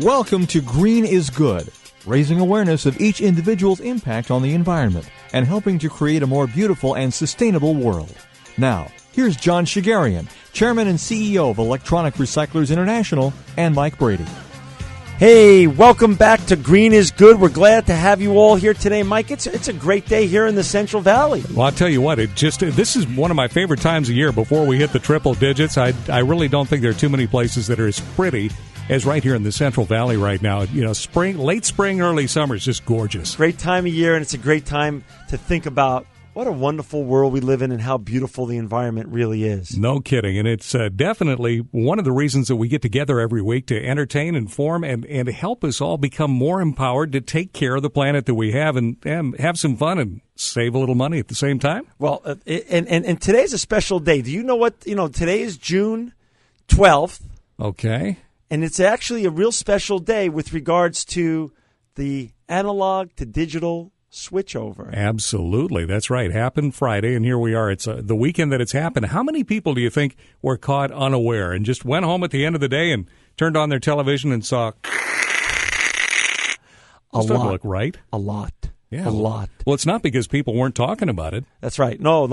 Welcome to Green is Good, raising awareness of each individual's impact on the environment and helping to create a more beautiful and sustainable world. Now, here's John Shigarian, Chairman and CEO of Electronic Recyclers International, and Mike Brady. Hey, welcome back to Green is Good. We're glad to have you all here today. Mike, it's a great day here in the Central Valley. Well, I'll tell you what, this is one of my favorite times of year before we hit the triple digits. I really don't think there are too many places that are as pretty as right here in the Central Valley right now. You know, late spring, early summer is just gorgeous. Great time of year, and it's a great time to think about what a wonderful world we live in and how beautiful the environment really is. No kidding. And it's definitely one of the reasons that we get together every week to entertain, inform, and help us all become more empowered to take care of the planet that we have and have some fun and save a little money at the same time. Well, and today's a special day. Do you know what, today is June 12th. Okay. And it's actually a real special day with regards to the analog to digital switchover. Absolutely. That's right. Happened Friday, and here we are. It's the weekend that it's happened. How many people do you think were caught unaware and just went home at the end of the day and turned on their television and saw... A lot. Look right? A lot. Yeah. A lot. Well, it's not because people weren't talking about it. That's right. No,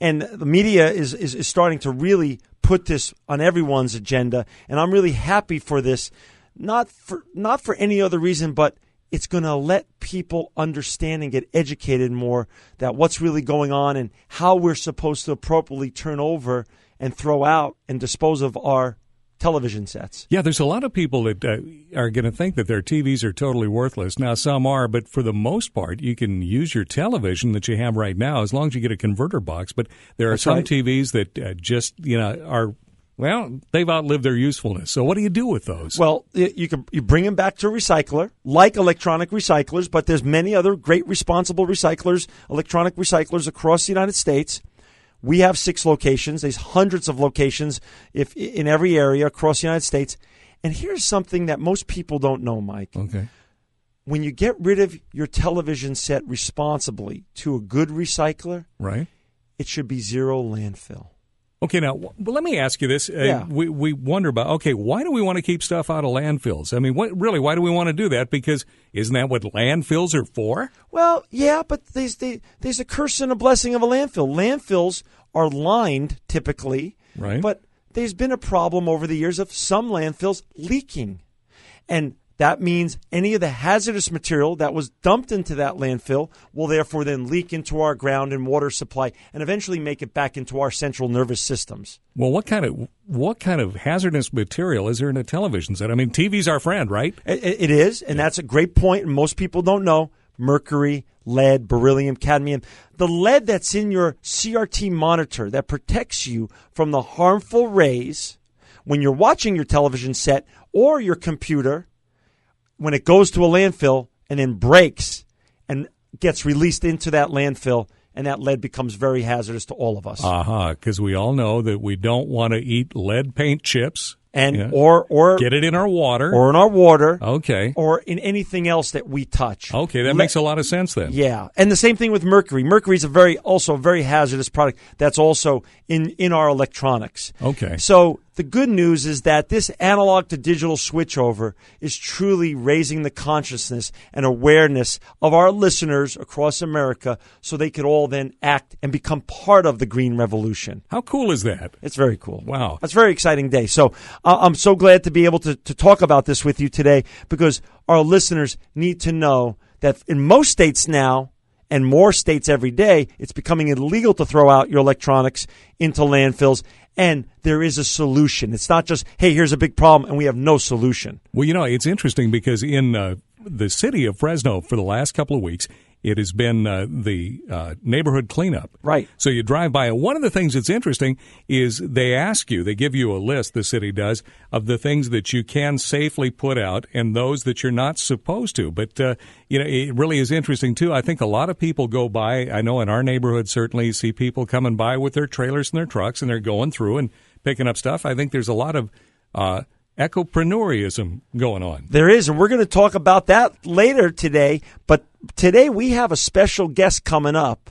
and the media is starting to really put this on everyone's agenda, and I'm really happy for this, not for any other reason, but it's going to let people understand and get educated more that what's really going on and how we're supposed to appropriately turn over and throw out and dispose of our television sets. Yeah, there's a lot of people that are going to think that their TVs are totally worthless. Now, some are, but for the most part, you can use your television that you have right now as long as you get a converter box. But there are some TVs that just, are... Well, they've outlived their usefulness. So what do you do with those? Well, you bring them back to a recycler, like electronic recyclers, but there's many other great responsible recyclers, electronic recyclers across the United States. We have 6 locations. There's hundreds of locations in every area across the United States. And here's something that most people don't know, Mike. Okay. When you get rid of your television set responsibly to a good recycler, right, it should be zero landfill. Okay, now, let me ask you this. Yeah. We wonder about, why do we want to keep stuff out of landfills? I mean, why do we want to do that? Because isn't that what landfills are for? Well, yeah, but there's a curse and a blessing of a landfill. Landfills are lined typically, right? But there's been a problem over the years of some landfills leaking. And that means any of the hazardous material that was dumped into that landfill will therefore then leak into our ground and water supply and eventually make it back into our central nervous systems. Well, what kind of hazardous material is there in a television set? I mean, TV's our friend, right? It is, and that's a great point, and most people don't know. Mercury, lead, beryllium, cadmium. The lead that's in your CRT monitor that protects you from the harmful rays when you're watching your television set or your computer, when it goes to a landfill and then breaks and gets released into that landfill, and that lead becomes very hazardous to all of us. Because we all know that we don't want to eat lead paint chips. Or get it in our water. Or in our water. Okay. Or in anything else that we touch. Okay, that makes a lot of sense then. Yeah. And the same thing with mercury. Mercury is also a very hazardous product that's also in our electronics. Okay. So the good news is that this analog to digital switchover is truly raising the consciousness and awareness of our listeners across America so they could all then act and become part of the green revolution. How cool is that? It's very cool. Wow. That's a very exciting day. So I'm so glad to be able to talk about this with you today because our listeners need to know that in most states now, and more states every day, it's becoming illegal to throw out your electronics into landfills. And there is a solution. It's not just, hey, here's a big problem, and we have no solution. Well, it's interesting because in the city of Fresno for the last couple of weeks, it has been the neighborhood cleanup. Right. So you drive by. One of the things that's interesting is they give you a list, the city does, of the things that you can safely put out and those that you're not supposed to. But, it really is interesting, too. I think a lot of people go by. I know in our neighborhood, certainly, see people coming by with their trailers and their trucks, and they're going through and picking up stuff. I think there's a lot of ecopreneurism going on. There is, and we're going to talk about that later today. But today we have a special guest coming up,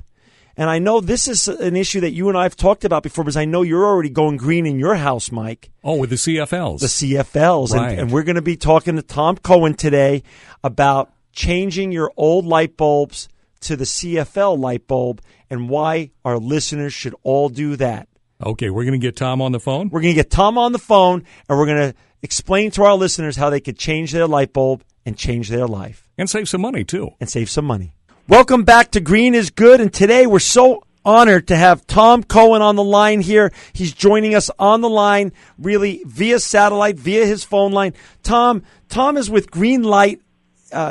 And I know this is an issue that you and I have talked about before, because I know you're already going green in your house, Mike. Oh, with the CFLs. The CFLs. Right. And we're going to be talking to Tom Cohen today about changing your old light bulbs to the CFL light bulb and why our listeners should all do that. Okay, we're going to get Tom on the phone? We're going to get Tom on the phone, and we're going to explain to our listeners how they could change their light bulb and change their life. And save some money, too. And save some money. Welcome back to Green is Good, and today we're so honored to have Tom Cohen on the line here. He's joining us on the line, really via satellite, via his phone line. Tom is with Greenlight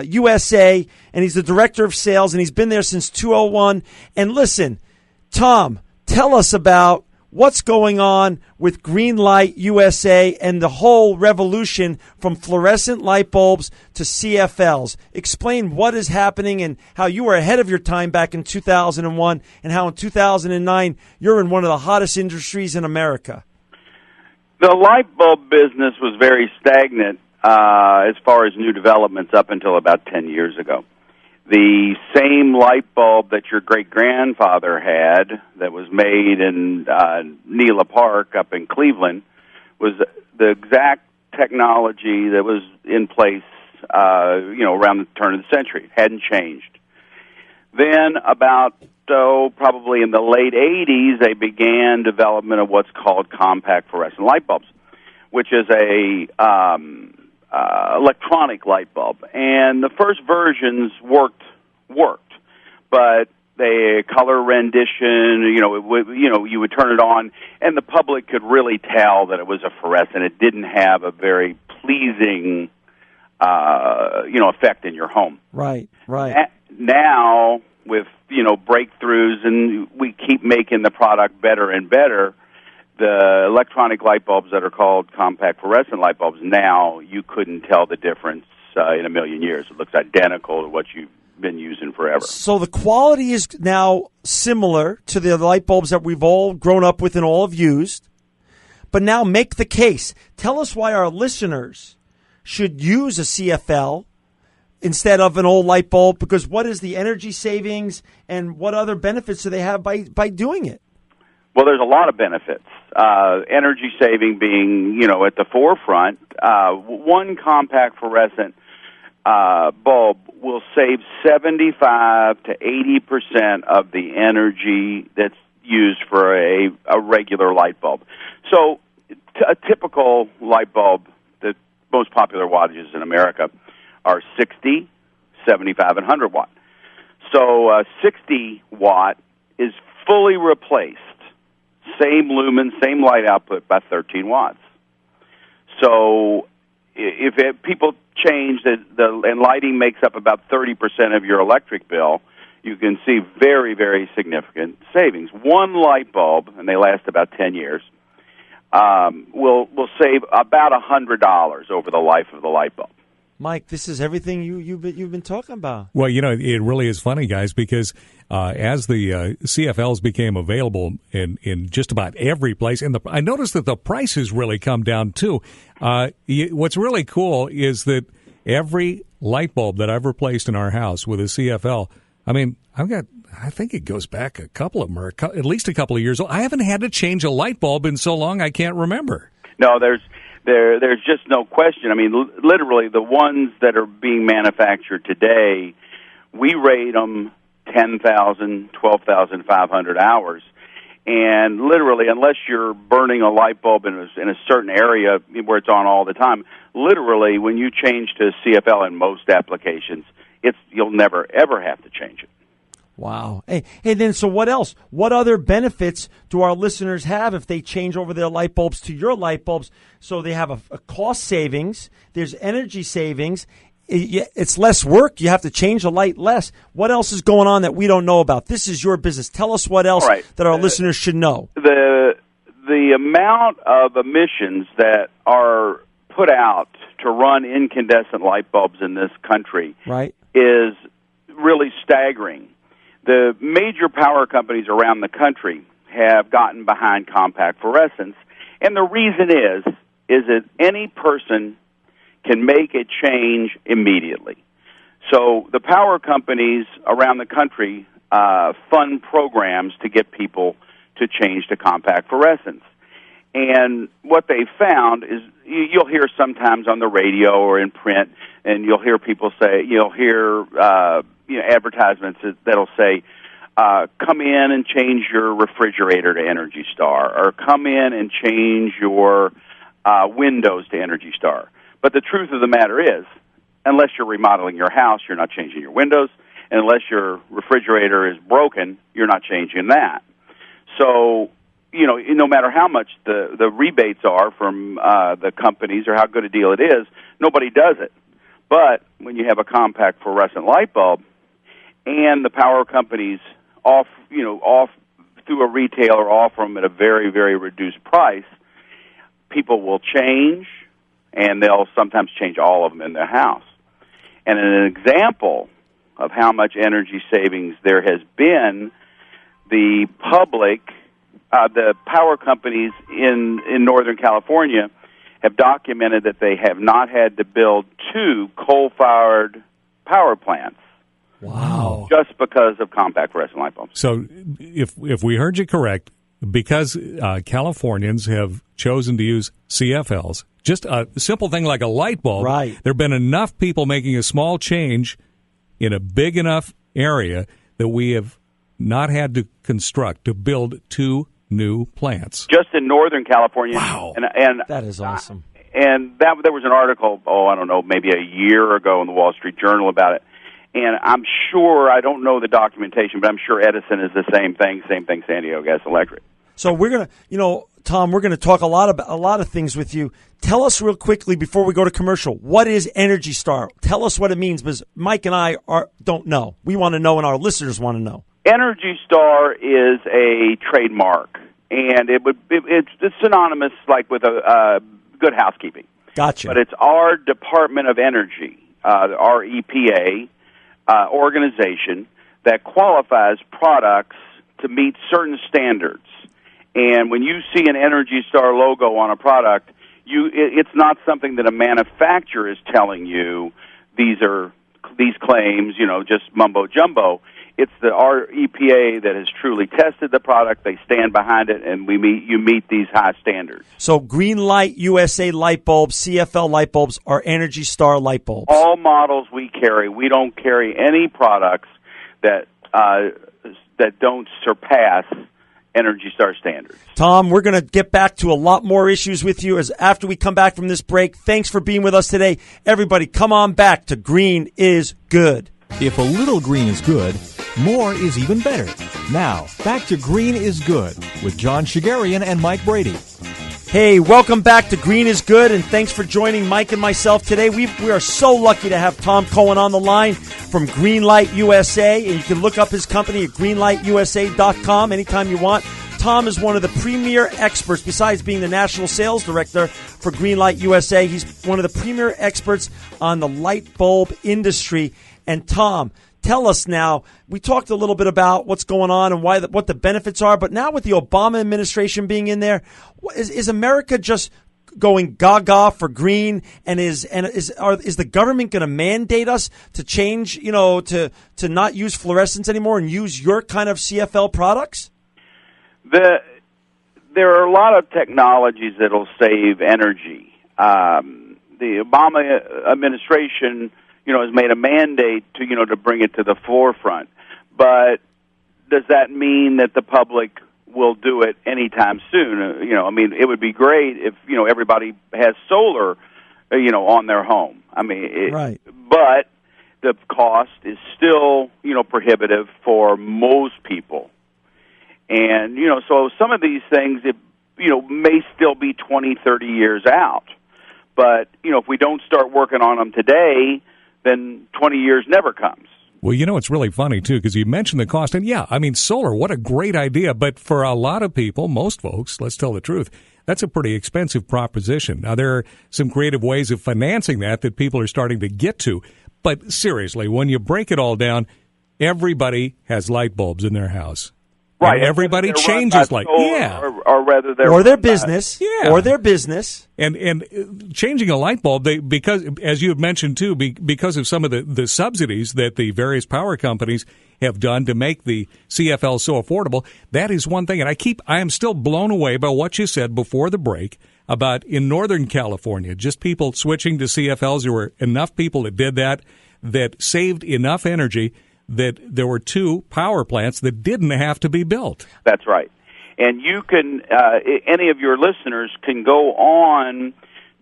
USA, and he's the director of sales, and he's been there since 2001. And listen, Tom, tell us about what's going on with Greenlight USA and the whole revolution from fluorescent light bulbs to CFLs. Explain what is happening and how you were ahead of your time back in 2001 and how in 2009 you're in one of the hottest industries in America. The light bulb business was very stagnant as far as new developments up until about 10 years ago. The same light bulb that your great-grandfather had that was made in Nela Park up in Cleveland was the exact technology that was in place, around the turn of the century. It hadn't changed. Then about, probably in the late 80s, they began development of what's called compact fluorescent light bulbs, which is a electronic light bulb, and the first versions worked, but the color rendition, you would turn it on, and the public could really tell that it was a fluorescent. It didn't have a very pleasing, effect in your home. Right. Now, with breakthroughs, and we keep making the product better and better. The electronic light bulbs that are called compact fluorescent light bulbs, now you couldn't tell the difference in a million years. It looks identical to what you've been using forever. So the quality is now similar to the light bulbs that we've all grown up with and all have used. But now make the case. Tell us why our listeners should use a CFL instead of an old light bulb, because what is the energy savings and what other benefits do they have by doing it? Well, there's a lot of benefits. Energy saving being, at the forefront. One compact fluorescent bulb will save 75 to 80% of the energy that's used for a regular light bulb. So a typical light bulb, the most popular wattages in America, are 60, 75, and 100 watt. So 60 watt is fully replaced. Same lumen, same light output by 13 watts. So if people change and lighting makes up about 30% of your electric bill, you can see very, very significant savings. One light bulb, and they last about 10 years, will save about $100 over the life of the light bulb. Mike, this is everything you've been talking about. Well, it really is funny, guys, because as the CFLs became available in just about every place, and I noticed that the prices really come down, too. What's really cool is that every light bulb that I've replaced in our house with a CFL, I think it goes back a couple of them, or at least a couple of years old. I haven't had to change a light bulb in so long I can't remember. No, there's just no question. I mean, literally, the ones that are being manufactured today, we rate them 10,000, 12,500 hours. And literally, unless you're burning a light bulb in a certain area where it's on all the time, literally, when you change to CFL in most applications, you'll never, ever have to change it. Wow. Hey, then so what else? What other benefits do our listeners have if they change over their light bulbs to your light bulbs? So they have a cost savings, there's energy savings, it's less work, you have to change the light less. What else is going on that we don't know about? This is your business. Tell us what else that our listeners should know. The amount of emissions that are put out to run incandescent light bulbs in this country is really staggering. The major power companies around the country have gotten behind compact fluorescents, and the reason is that any person can make a change immediately. So the power companies around the country fun programs to get people to change to compact fluorescents. And what they found is you'll hear sometimes on the radio or in print, and you'll hear people say, you'll hear advertisements that'll say, come in and change your refrigerator to Energy Star, or come in and change your windows to Energy Star. But the truth of the matter is, unless you're remodeling your house, you're not changing your windows, and unless your refrigerator is broken, you're not changing that. So, no matter how much the rebates are from the companies or how good a deal it is, nobody does it. But when you have a compact fluorescent light bulb, and the power companies off through a retailer offer them at a very, very reduced price, people will change, and they'll sometimes change all of them in their house. And an example of how much energy savings there has been, the power companies in Northern California have documented that they have not had to build 2 coal-fired power plants. Wow. Just because of compact fluorescent light bulbs. So if we heard you correct, because Californians have chosen to use CFLs, just a simple thing like a light bulb, right. There have been enough people making a small change in a big enough area that we have not had to build 2 new plants. Just in Northern California. Wow. And that is awesome. And there was an article, I don't know, maybe a year ago in the Wall Street Journal about it. And I'm sure, I don't know the documentation, but I'm sure Edison is the same thing, San Diego Gas Electric. So we're going to, Tom, we're going to talk a lot of things with you. Tell us real quickly before we go to commercial, what is Energy Star? Tell us what it means, because Mike and I don't know. We want to know, and our listeners want to know. Energy Star is a trademark, and it's synonymous like with a good housekeeping. Gotcha. But it's our Department of Energy, our EPA organization that qualifies products to meet certain standards. And when you see an Energy Star logo on a product, it's not something that a manufacturer is telling you these claims, just mumbo jumbo. It's our EPA that has truly tested the product. They stand behind it, and you meet these high standards. So Greenlight USA light bulbs, CFL light bulbs, are Energy Star light bulbs. All models we carry. We don't carry any products that don't surpass Energy Star standards. Tom, we're going to get back to a lot more issues with you after we come back from this break. Thanks for being with us today. Everybody, come on back to Green is Good. If a little green is good, more is even better. Now, back to Green is Good with John Shigarian and Mike Brady. Hey, welcome back to Green is Good, and thanks for joining Mike and myself today. We are so lucky to have Tom Cohen on the line from Greenlight USA, and you can look up his company at greenlightusa.com anytime you want. Tom is one of the premier experts, besides being the national sales director for Greenlight USA. He's one of the premier experts on the light bulb industry. And Tom, tell us now, we talked a little bit about what's going on and what the benefits are, but now with the Obama administration being in there, is America just going gaga for green, and is the government going to mandate us to change, to not use fluorescents anymore and use your kind of CFL products? There are a lot of technologies that will save energy. The Obama administration has made a mandate to bring it to the forefront. But does that mean that the public will do it anytime soon? It would be great if, everybody has solar, on their home. Right. But the cost is still, prohibitive for most people. And, so some of these things, may still be 20, 30 years out. But, if we don't start working on them today, then 20 years never comes. Well, it's really funny, too, because you mentioned the cost. And, solar, what a great idea. But for a lot of people, most folks, let's tell the truth, that's a pretty expensive proposition. Now, there are some creative ways of financing that people are starting to get to. But seriously, when you break it all down, everybody has light bulbs in their house. Right, And everybody whether they're changes run by like, solar yeah. or whether they're or their run by- business, Yeah. or their business. And changing a light bulb, because, as you have mentioned too, because of some of the subsidies that the various power companies have done to make the CFL so affordable, that is one thing. And I am still blown away by what you said before the break about in Northern California, just people switching to CFLs. There were enough people that did that saved enough energy that there were 2 power plants that didn't have to be built. That's right. And you can, any of your listeners can go on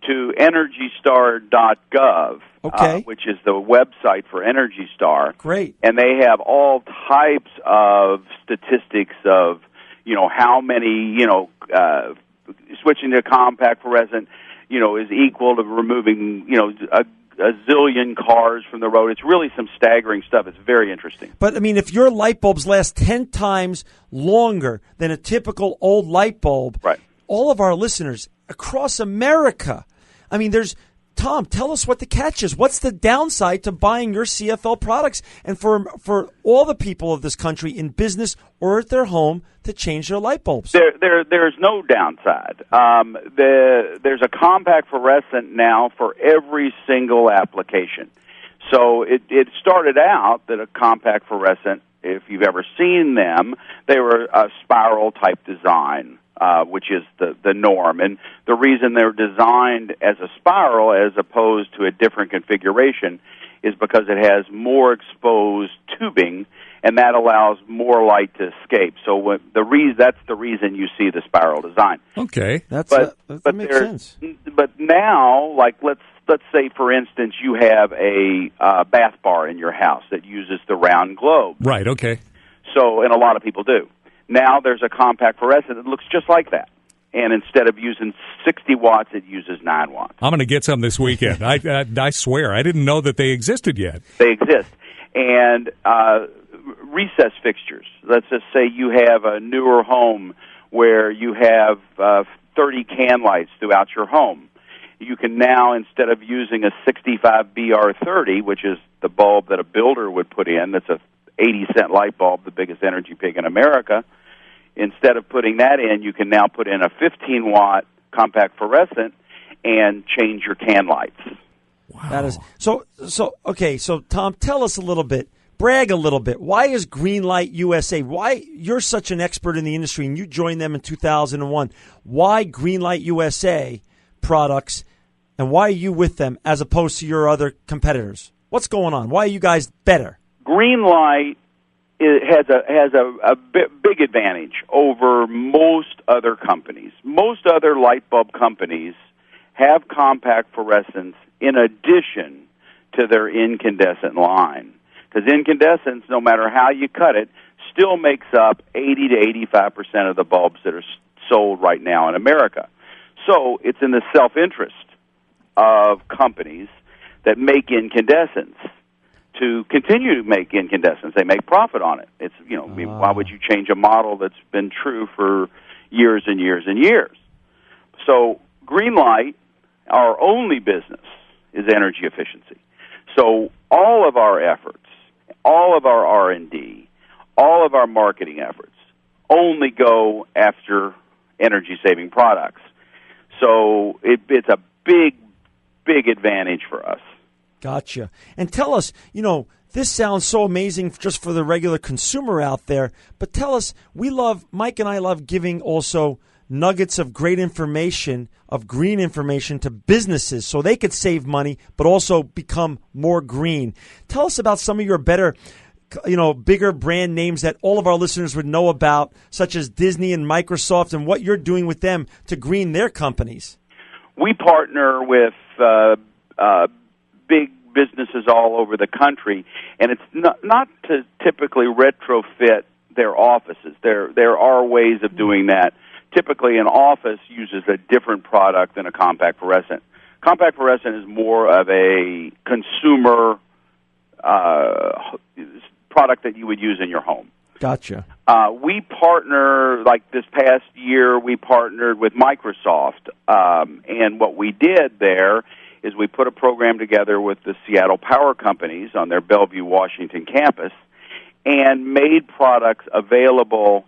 to EnergyStar.gov, Okay. which is the website for Energy Star. Great. And they have all types of statistics of, how many, switching to compact fluorescent, is equal to removing, a zillion cars from the road. It's really some staggering stuff. It's very interesting. But, I mean, if your light bulbs last 10 times longer than a typical old light bulb, Right. all of our listeners across America, I mean, Tom, tell us what the catch is. What's the downside to buying your CFL products and for all the people of this country in business or at their home to change their light bulbs? There's no downside. There's a compact fluorescent now for every single application. So it started out that a compact fluorescent, if you've ever seen them, they were a spiral type design, which is the norm. And the reason they're designed as a spiral as opposed to a different configuration is because it has more exposed tubing, and that allows more light to escape. So that's the reason you see the spiral design. Okay. That makes sense. But now, like let's say, for instance, you have a bath bar in your house that uses the round globe. Right, okay. So, and a lot of people do. Now there's a compact fluorescent that looks just like that. And instead of using 60 watts, it uses 9 watts. I'm going to get some this weekend. I swear. I didn't know that they existed yet. They exist. And recess fixtures. Let's just say you have a newer home where you have 30 can lights throughout your home. You can now, instead of using a 65 BR30, which is the bulb that a builder would put in, that's a 80-cent light bulb, the biggest energy pig in America, instead of putting that in, you can now put in a 15-watt compact fluorescent and change your can lights. Wow. That is okay. So Tom, tell us a little bit, brag a little bit. Why is Greenlight USA? Why you're such an expert in the industry, and you joined them in 2001? Why Greenlight USA products, and why are you with them as opposed to your other competitors? What's going on? Why are you guys better? Greenlight has a big advantage over most other companies. Most other light bulb companies have compact fluorescents in addition to their incandescent line. Because incandescence, no matter how you cut it, still makes up 80 to 85% of the bulbs that are sold right now in America. So it's in the self-interest of companies that make incandescents to continue to make incandescents. They make profit on it. It's, why would you change a model that's been true for years and years and years? So Greenlight, our only business, is energy efficiency. So all of our efforts, all of our R&D, all of our marketing efforts only go after energy-saving products. So it's a big advantage for us. Gotcha. And tell us, this sounds so amazing just for the regular consumer out there, but tell us, Mike and I love giving also nuggets of great information, of green information to businesses so they could save money but also become more green. Tell us about some of your better, bigger brand names that all of our listeners would know about, such as Disney and Microsoft, and what you're doing with them to green their companies. We partner with big businesses all over the country, and it's not to typically retrofit their offices. There are ways of doing that. Typically, an office uses a different product than a compact fluorescent. Compact fluorescent is more of a consumer product that you would use in your home. Gotcha. We partner, like this past year, we partnered with Microsoft, and what we did there is we put a program together with the Seattle Power Companies on their Bellevue, Washington campus, and made products available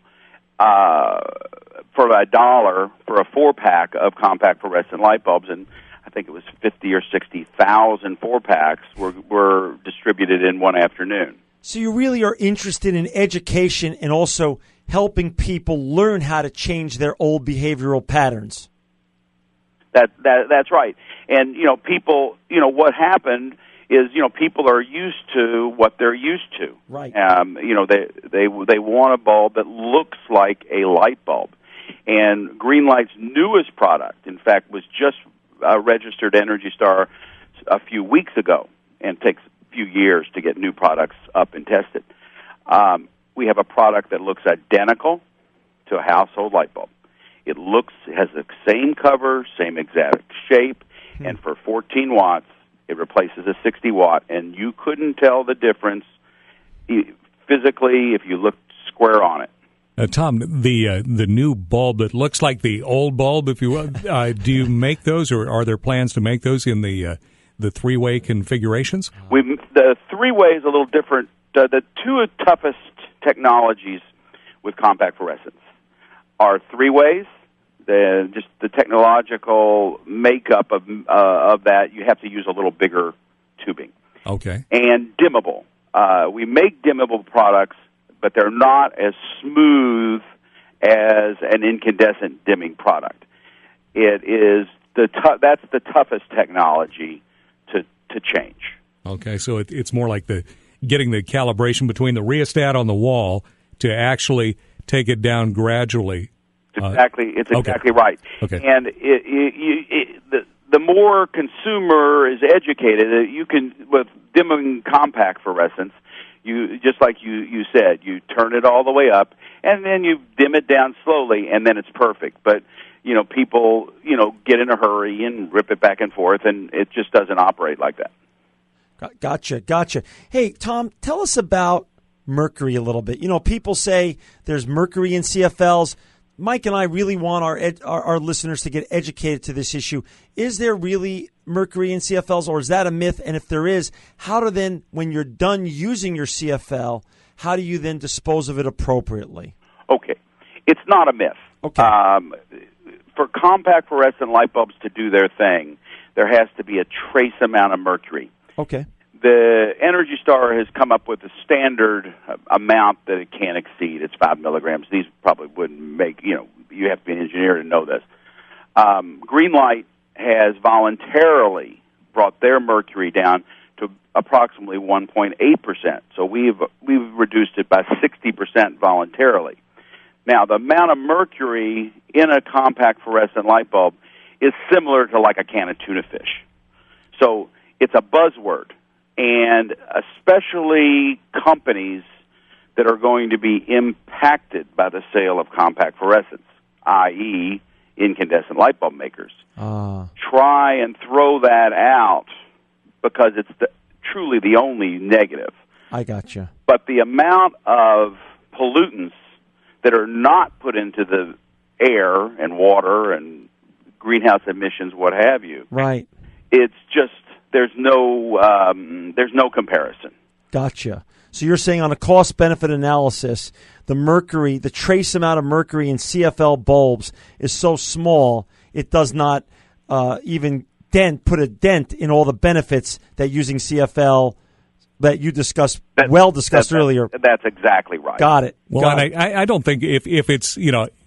for $1 for a 4-pack of compact fluorescent light bulbs, and I think it was 50 or 60,000 4-packs were distributed in one afternoon. So you really are interested in education and also helping people learn how to change their old behavioral patterns. That's right. And, people, what happened is, people are used to what they're used to. Right. They want a bulb that looks like a light bulb. And Greenlight's newest product, in fact, was just registered Energy Star a few weeks ago, and takes a few years to get new products up and tested. We have a product that looks identical to a household light bulb. It has the same cover, same exact shape, and for 14 watts, it replaces a 60-watt, and you couldn't tell the difference physically if you looked square on it. Tom, the new bulb that looks like the old bulb, if you will, do you make those, or are there plans to make those in the three-way configurations? The three-way is a little different. The two toughest technologies with compact fluorescence are three-ways. Just the technological makeup of that, you have to use a little bigger tubing. Okay. And dimmable. We make dimmable products, but they're not as smooth as an incandescent dimming product. It is that's the toughest technology to change. Okay, so it's more like getting the calibration between the rheostat on the wall to actually take it down gradually. It's exactly right. Okay. And the more consumer is educated, you can, with dimming compact fluorescence, you just like you said, you turn it all the way up, and then you dim it down slowly, and then it's perfect. But people get in a hurry and rip it back and forth, and it just doesn't operate like that. Gotcha. Hey, Tom, tell us about Mercury a little bit. People say there's Mercury in CFLs. Mike and I really want our listeners to get educated to this issue. Is there really mercury in CFLs, or is that a myth? And if there is, how do then, when you're done using your CFL, how do you then dispose of it appropriately? Okay. It's not a myth. Okay. For compact fluorescent light bulbs to do their thing, there has to be a trace amount of mercury. Okay. The Energy Star has come up with a standard amount that it can't exceed. It's 5 milligrams. These probably wouldn't make, you have to be an engineer to know this. Greenlight has voluntarily brought their mercury down to approximately 1.8%. So we've reduced it by 60% voluntarily. Now, the amount of mercury in a compact fluorescent light bulb is similar to like a can of tuna fish. So it's a buzzword. And especially companies that are going to be impacted by the sale of compact fluorescents, i.e., incandescent light bulb makers, try and throw that out because it's truly the only negative. I gotcha. But the amount of pollutants that are not put into the air and water and greenhouse emissions, what have you, right? It's just there's no comparison. Gotcha. So you're saying on a cost-benefit analysis, the trace amount of mercury in CFL bulbs is so small it does not even put a dent in all the benefits that using CFL that you discussed earlier. That's exactly right. Got it. Well, I don't think if it's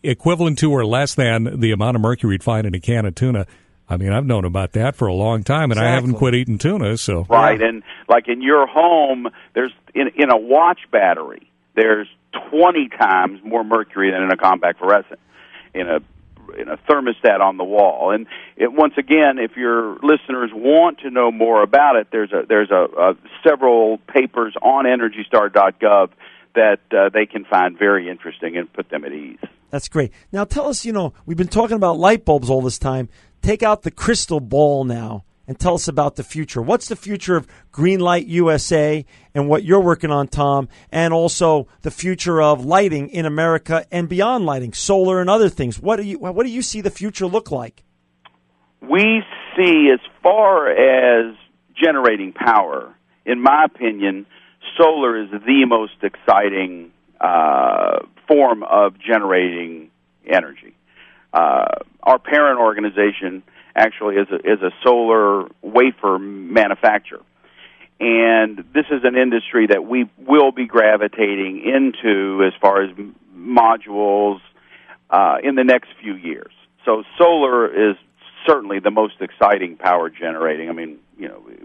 equivalent to or less than the amount of mercury you'd find in a can of tuna. I mean, I've known about that for a long time, and exactly. I haven't quit eating tuna. So right, and like in your home, there's in a watch battery, there's 20 times more mercury than in a compact fluorescent in a thermostat on the wall. And once again, if your listeners want to know more about it, there's several papers on EnergyStar.gov that they can find very interesting and put them at ease. That's great. Now tell us, we've been talking about light bulbs all this time. Take out the crystal ball now and tell us about the future. What's the future of Greenlight USA and what you're working on, Tom, and also the future of lighting in America and beyond lighting, solar and other things? What do you see the future look like? We see, as far as generating power, in my opinion, solar is the most exciting form of generating energy. Our parent organization actually is a solar wafer manufacturer. And this is an industry that we will be gravitating into as far as modules in the next few years. So solar is certainly the most exciting power generating. I mean,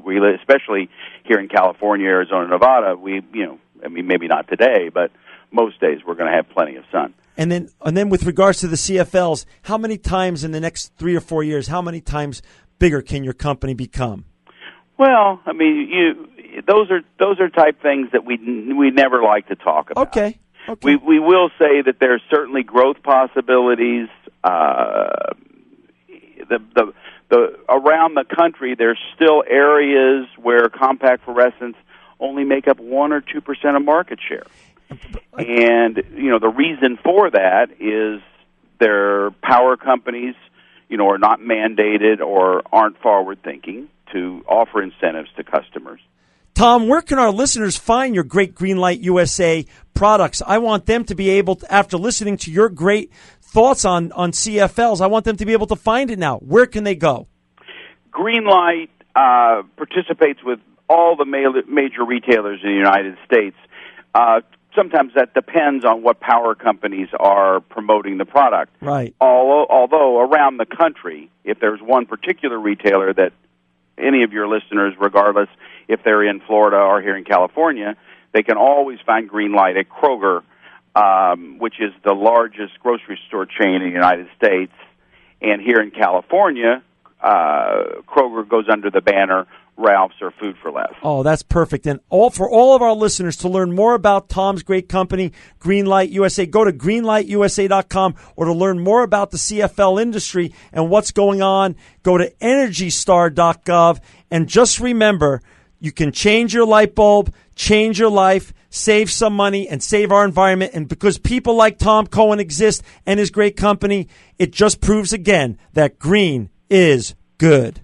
we especially here in California, Arizona, Nevada, maybe not today, but most days we're going to have plenty of sun. And then with regards to the CFLs, how many times in the next 3 or 4 years, how many times bigger can your company become? Well, I mean, those are type things that we never like to talk about. Okay. We will say that there's certainly growth possibilities. Around the country, there's still areas where compact fluorescents only make up 1 or 2% of market share. And, the reason for that is their power companies, are not mandated or aren't forward-thinking to offer incentives to customers. Tom, where can our listeners find your great Greenlight USA products? I want them to be able to, after listening to your great thoughts on CFLs, I want them to be able to find it now. Where can they go? Greenlight participates with all the major retailers in the United States. Sometimes that depends on what power companies are promoting the product. Right. Although around the country, if there's one particular retailer that any of your listeners, regardless if they're in Florida or here in California, they can always find Greenlight at Kroger, which is the largest grocery store chain in the United States. And here in California, Kroger goes under the banner Ralph's or Food for Less. Oh, that's perfect. And for all of our listeners to learn more about Tom's great company, Greenlight USA, go to greenlightusa.com, or to learn more about the CFL industry and what's going on, go to EnergyStar.gov. And just remember, you can change your light bulb, change your life, save some money, and save our environment. And because people like Tom Cohen exist and his great company, it just proves again that green is good.